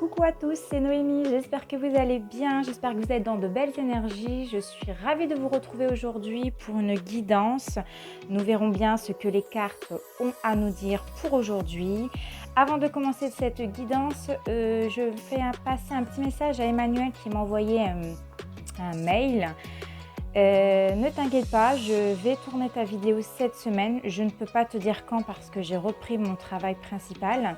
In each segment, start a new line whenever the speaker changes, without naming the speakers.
Coucou à tous, c'est Noémie, j'espère que vous allez bien, j'espère que vous êtes dans de belles énergies. Je suis ravie de vous retrouver aujourd'hui pour une guidance. Nous verrons bien ce que les cartes ont à nous dire pour aujourd'hui. Avant de commencer cette guidance, je fais passer un petit message à Emmanuel qui m'a envoyé un mail. Ne t'inquiète pas, je vais tourner ta vidéo cette semaine. Je ne peux pas te dire quand parce que j'ai repris mon travail principal.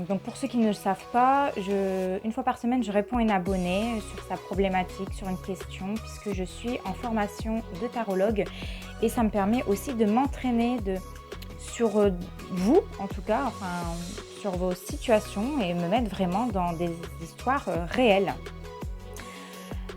Donc pour ceux qui ne le savent pas, une fois par semaine, je réponds à une abonnée sur sa problématique, sur une question, puisque je suis en formation de tarologue et ça me permet aussi de m'entraîner sur vous, en tout cas, enfin, sur vos situations et me mettre vraiment dans des histoires réelles.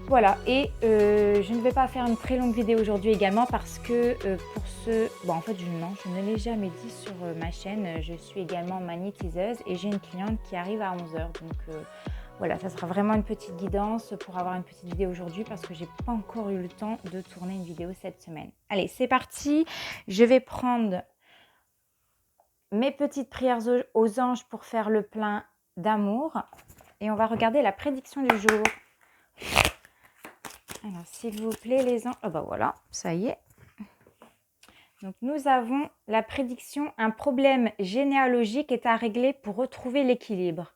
Voilà, et je ne vais pas faire une très longue vidéo aujourd'hui également parce que pour ce... Bon, en fait, je ne l'ai jamais dit sur ma chaîne. Je suis également magnétiseuse et j'ai une cliente qui arrive à 11 h. Donc voilà, ça sera vraiment une petite guidance pour avoir une petite vidéo aujourd'hui parce que j'ai pas encore eu le temps de tourner une vidéo cette semaine. Allez, c'est parti. Je vais prendre mes petites prières aux anges pour faire le plein d'amour et on va regarder la prédiction du jour. Alors, s'il vous plaît, les anges... Oh, bah voilà, ça y est. Donc, nous avons la prédiction. Un problème généalogique est à régler pour retrouver l'équilibre.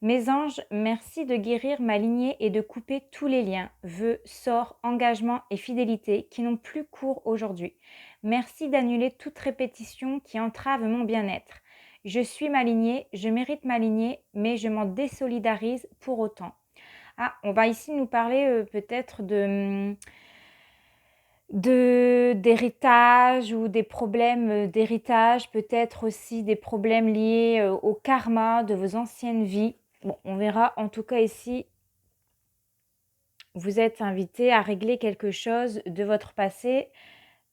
Mes anges, merci de guérir ma lignée et de couper tous les liens, vœux, sorts, engagements et fidélité qui n'ont plus cours aujourd'hui. Merci d'annuler toute répétition qui entrave mon bien-être. Je suis ma lignée, je mérite ma lignée, mais je m'en désolidarise pour autant. Ah, on va ici nous parler peut-être d'héritage ou des problèmes d'héritage, peut-être aussi des problèmes liés au karma de vos anciennes vies. Bon, on verra. En tout cas ici, vous êtes invité à régler quelque chose de votre passé,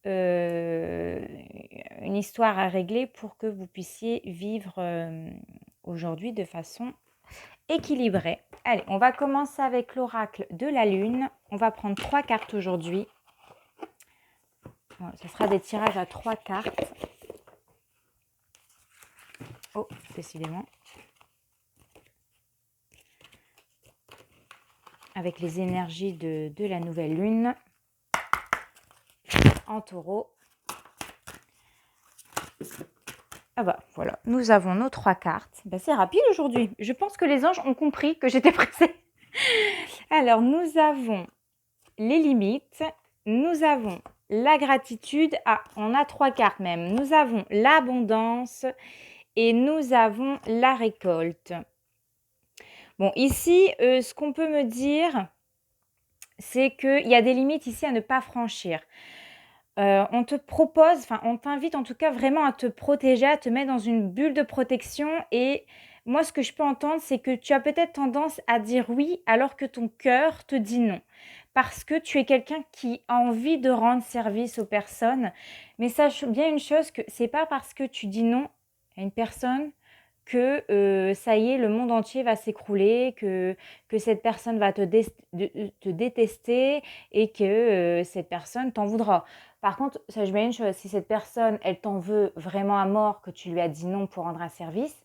une histoire à régler pour que vous puissiez vivre aujourd'hui de façon équilibré. Allez, on va commencer avec l'oracle de la lune. On va prendre 3 cartes aujourd'hui. Bon, ce sera des tirages à 3 cartes. Oh, décidément. Avec les énergies de la nouvelle lune en taureau. Ah bah voilà, nous avons nos 3 cartes. Bah, c'est rapide aujourd'hui. Je pense que les anges ont compris que j'étais pressée. Alors, nous avons les limites, nous avons la gratitude. Ah, on a 3 cartes même. Nous avons l'abondance et nous avons la récolte. Bon, ici, ce qu'on peut me dire, c'est qu'il y a des limites ici à ne pas franchir. On te propose, enfin on t'invite en tout cas vraiment à te protéger, à te mettre dans une bulle de protection et moi ce que je peux entendre c'est que tu as peut-être tendance à dire oui alors que ton cœur te dit non. Parce que tu es quelqu'un qui a envie de rendre service aux personnes. Mais sache bien une chose, que c'est pas parce que tu dis non à une personne que ça y est, le monde entier va s'écrouler, que cette personne va te détester et que cette personne t'en voudra. Par contre, sache bien une chose, si cette personne, elle t'en veut vraiment à mort, que tu lui as dit non pour rendre un service,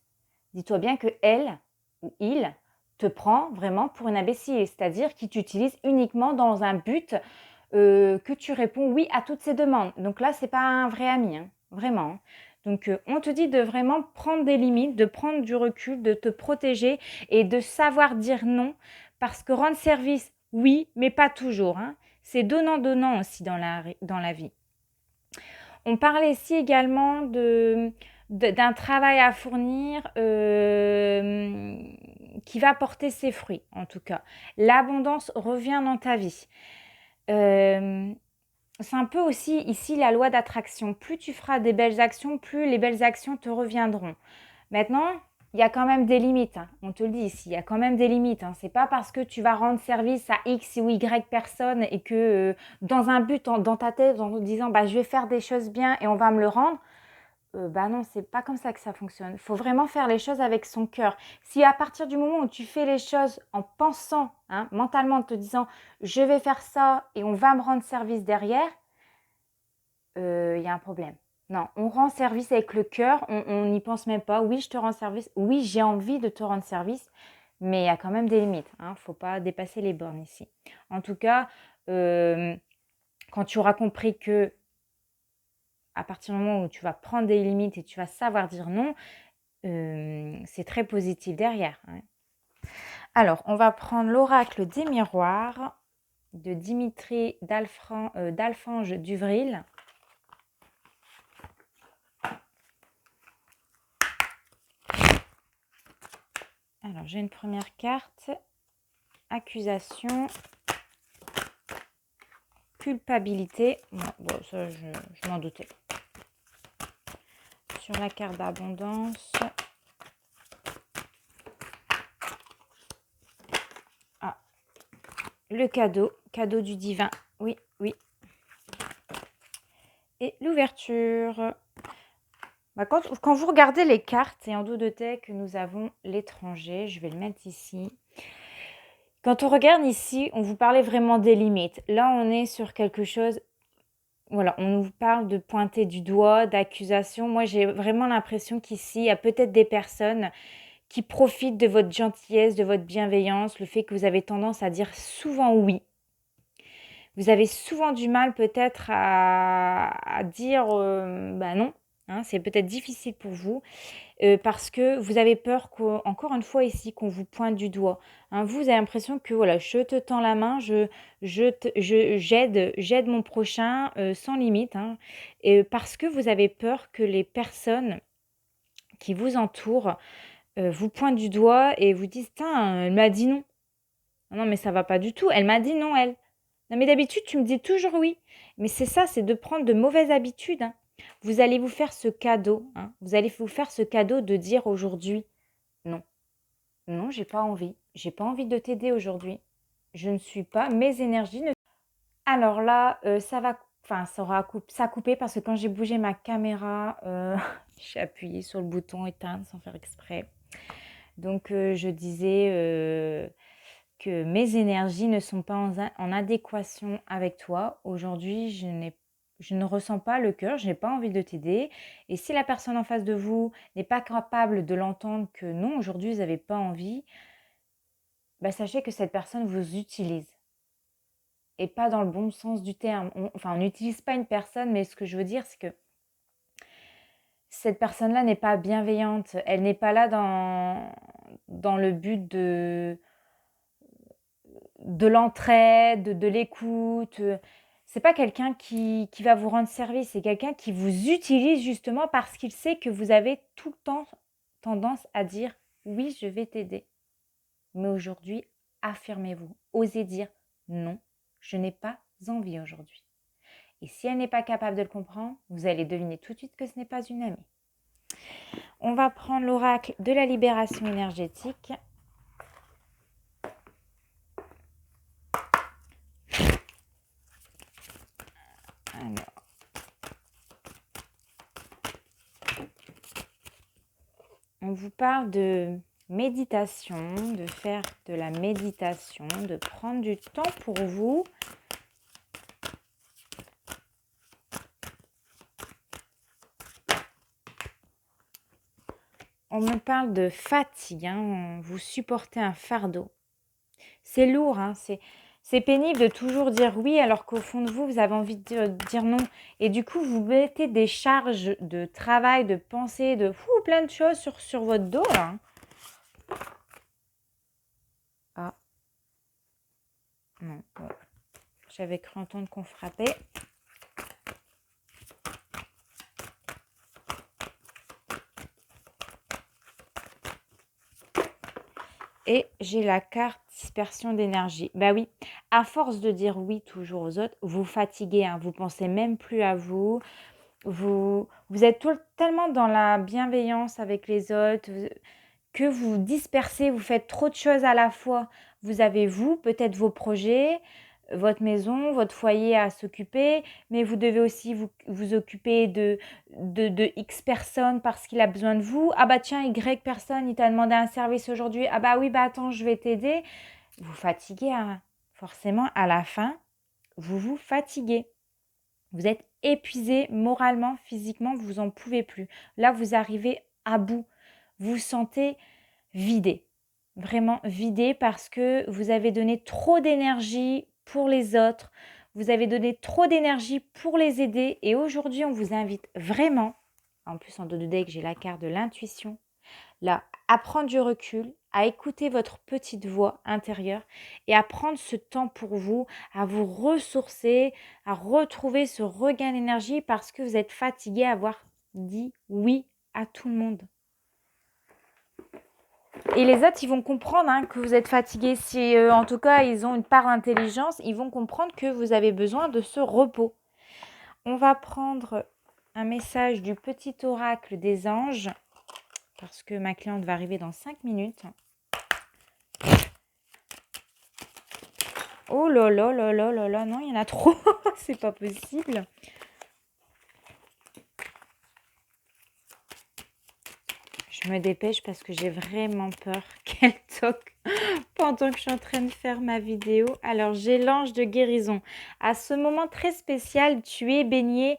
dis-toi bien que elle ou il te prend vraiment pour une imbécile, c'est-à-dire qu'il t'utilise uniquement dans un but que tu réponds oui à toutes ses demandes. Donc là, c'est pas un vrai ami, hein, vraiment. Donc, on te dit de vraiment prendre des limites, de prendre du recul, de te protéger et de savoir dire non. Parce que rendre service, oui, mais pas toujours. Hein. C'est donnant-donnant aussi dans la vie. On parlait ici également d'un travail à fournir qui va porter ses fruits, en tout cas. L'abondance revient dans ta vie. C'est un peu aussi ici la loi d'attraction. Plus tu feras des belles actions, plus les belles actions te reviendront. Maintenant, il y a quand même des limites. Hein. On te le dit ici, il y a quand même des limites. Hein. C'est pas parce que tu vas rendre service à X ou Y personne et que dans un but, dans ta tête, en te disant bah, je vais faire des choses bien et on va me le rendre. Bah non, c'est pas comme ça que ça fonctionne. Il faut vraiment faire les choses avec son cœur. Si à partir du moment où tu fais les choses en pensant, hein, mentalement, en te disant je vais faire ça et on va me rendre service derrière, y a un problème. Non, on rend service avec le cœur, on n'y pense même pas. Oui, je te rends service. Oui, j'ai envie de te rendre service, mais il y a quand même des limites. Hein. Faut pas dépasser les bornes ici. En tout cas, quand tu auras compris que à partir du moment où tu vas prendre des limites et tu vas savoir dire non, c'est très positif derrière. Hein. Alors, on va prendre l'oracle des miroirs de Dimitri d'Alphange d'Uvril. Alors, j'ai une première carte. Accusation. Culpabilité. Bon, ça, je m'en doutais. Sur la carte d'abondance. Ah, le cadeau. Cadeau du divin. Oui, oui. Et l'ouverture. Bah, quand vous regardez les cartes, et en dos de tête que nous avons l'étranger, je vais le mettre ici. Quand on regarde ici, on vous parlait vraiment des limites. Là, on est sur quelque chose, voilà, on nous parle de pointer du doigt, d'accusation. Moi, j'ai vraiment l'impression qu'ici, il y a peut-être des personnes qui profitent de votre gentillesse, de votre bienveillance, le fait que vous avez tendance à dire souvent oui. Vous avez souvent du mal peut-être à dire bah non. Hein, c'est peut-être difficile pour vous parce que vous avez peur qu'encore une fois ici, qu'on vous pointe du doigt. Hein. Vous avez l'impression que voilà, je te tends la main, j'aide mon prochain sans limite. Hein, et parce que vous avez peur que les personnes qui vous entourent vous pointent du doigt et vous disent, tiens, elle m'a dit non. Non, mais ça va pas du tout. Elle m'a dit non, elle. Non, mais d'habitude, tu me dis toujours oui. Mais c'est ça, c'est de prendre de mauvaises habitudes. Hein. Vous allez vous faire ce cadeau. Hein. Vous allez vous faire ce cadeau de dire aujourd'hui non. Non, j'ai pas envie. J'ai pas envie de t'aider aujourd'hui. Je ne suis pas. Mes énergies ne. Alors là, ça va. Enfin, ça a coupé parce que quand j'ai bougé ma caméra, j'ai appuyé sur le bouton éteindre sans faire exprès. Donc, je disais que mes énergies ne sont pas en adéquation avec toi. Aujourd'hui, je ne ressens pas le cœur, je n'ai pas envie de t'aider. Et si la personne en face de vous n'est pas capable de l'entendre que non, aujourd'hui, vous n'avez pas envie, bah, sachez que cette personne vous utilise. Et pas dans le bon sens du terme. On n'utilise pas une personne, mais ce que je veux dire, c'est que cette personne-là n'est pas bienveillante. Elle n'est pas là dans le but de l'entraide, de l'écoute. C'est pas quelqu'un qui va vous rendre service, c'est quelqu'un qui vous utilise justement parce qu'il sait que vous avez tout le temps tendance à dire oui, je vais t'aider. Mais aujourd'hui, affirmez-vous, osez dire non, je n'ai pas envie aujourd'hui. Et si elle n'est pas capable de le comprendre, vous allez deviner tout de suite que ce n'est pas une amie. On va prendre l'oracle de la libération énergétique. Alors, on vous parle de méditation, de faire de la méditation, de prendre du temps pour vous. On me parle de fatigue, hein, vous supportez un fardeau. C'est lourd, hein, c'est pénible de toujours dire oui alors qu'au fond de vous, vous avez envie de dire non. Et du coup, vous mettez des charges de travail, de pensée, de plein de choses sur votre dos. Là. Ah, non, bon. J'avais cru entendre qu'on frappait. Et j'ai la carte dispersion d'énergie. Bah oui, à force de dire oui toujours aux autres, vous fatiguez, hein, vous pensez même plus à vous. Vous êtes tellement dans la bienveillance avec les autres que vous dispersez, vous faites trop de choses à la fois. Vous avez vous, peut-être vos projets, votre maison, votre foyer à s'occuper, mais vous devez aussi vous occuper de X personnes parce qu'il a besoin de vous. Ah bah tiens, Y personne, il t'a demandé un service aujourd'hui. Ah bah oui, bah attends, je vais t'aider. Vous fatiguez, hein. Forcément, à la fin, vous vous fatiguez. Vous êtes épuisé moralement, physiquement, vous en pouvez plus. Là, vous arrivez à bout. Vous vous sentez vidé, vraiment vidé parce que vous avez donné trop d'énergie pour les autres. Vous avez donné trop d'énergie pour les aider. Et aujourd'hui, on vous invite vraiment, en plus en dos de deck, j'ai la carte de l'intuition, là, à prendre du recul, à écouter votre petite voix intérieure et à prendre ce temps pour vous, à vous ressourcer, à retrouver ce regain d'énergie parce que vous êtes fatigué à avoir dit oui à tout le monde. Et les autres, ils vont comprendre que vous êtes fatigué. Si en tout cas, ils ont une part d'intelligence, ils vont comprendre que vous avez besoin de ce repos. On va prendre un message du petit oracle des anges parce que ma cliente va arriver dans 5 minutes. Oh là là là là là là, non, il y en a trop, c'est pas possible. Je me dépêche parce que j'ai vraiment peur qu'elle toque pendant que je suis en train de faire ma vidéo. Alors, j'ai l'ange de guérison. À ce moment très spécial, tu es baigné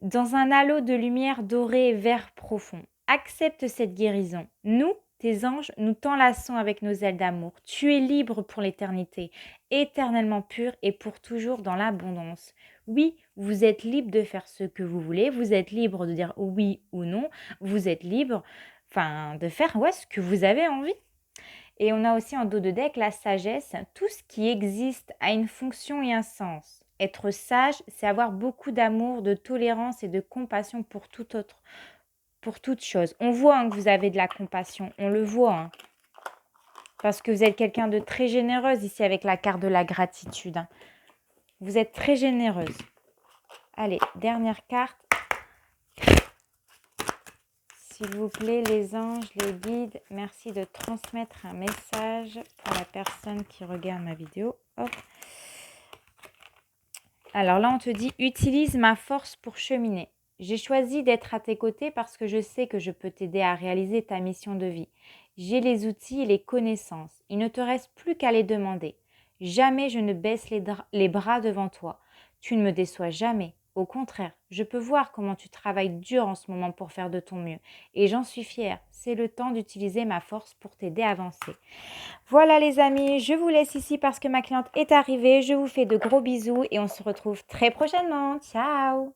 dans un halo de lumière dorée et vert profond. Accepte cette guérison. Nous, tes anges, nous t'enlaçons avec nos ailes d'amour. Tu es libre pour l'éternité, éternellement pur et pour toujours dans l'abondance. Oui, vous êtes libre de faire ce que vous voulez. Vous êtes libre de dire oui ou non. Vous êtes libre de faire ce que vous avez envie. Et on a aussi en dos de deck la sagesse. Tout ce qui existe a une fonction et un sens. Être sage, c'est avoir beaucoup d'amour, de tolérance et de compassion pour toute chose. On voit que vous avez de la compassion, on le voit. Parce que vous êtes quelqu'un de très généreuse ici avec la carte de la gratitude. Vous êtes très généreuse. Allez, dernière carte. S'il vous plaît, les anges, les guides, merci de transmettre un message pour la personne qui regarde ma vidéo. Hop. Alors là, on te dit, utilise ma force pour cheminer. J'ai choisi d'être à tes côtés parce que je sais que je peux t'aider à réaliser ta mission de vie. J'ai les outils et les connaissances. Il ne te reste plus qu'à les demander. Jamais je ne baisse les bras devant toi. Tu ne me déçois jamais. Au contraire, je peux voir comment tu travailles dur en ce moment pour faire de ton mieux. Et j'en suis fière. C'est le temps d'utiliser ma force pour t'aider à avancer. Voilà les amis, je vous laisse ici parce que ma cliente est arrivée. Je vous fais de gros bisous et on se retrouve très prochainement. Ciao!